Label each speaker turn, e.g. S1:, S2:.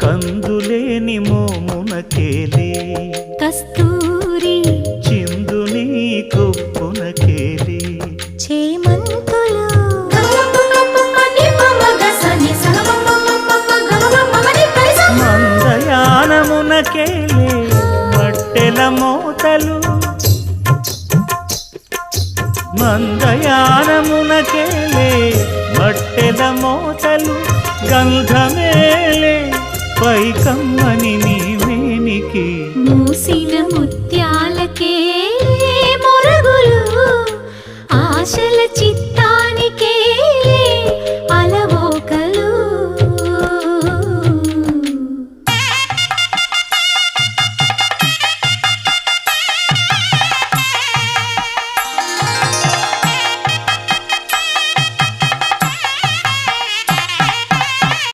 S1: కందులేని మోమునకేలే
S2: కస్తూరి
S1: చిందుని కొప్పునకేలే
S2: చేమంతులు
S1: మందయానమునకేలే మట్టెల మోతలు మందయానమునకేలే మట్టెల మోతలు గంధమే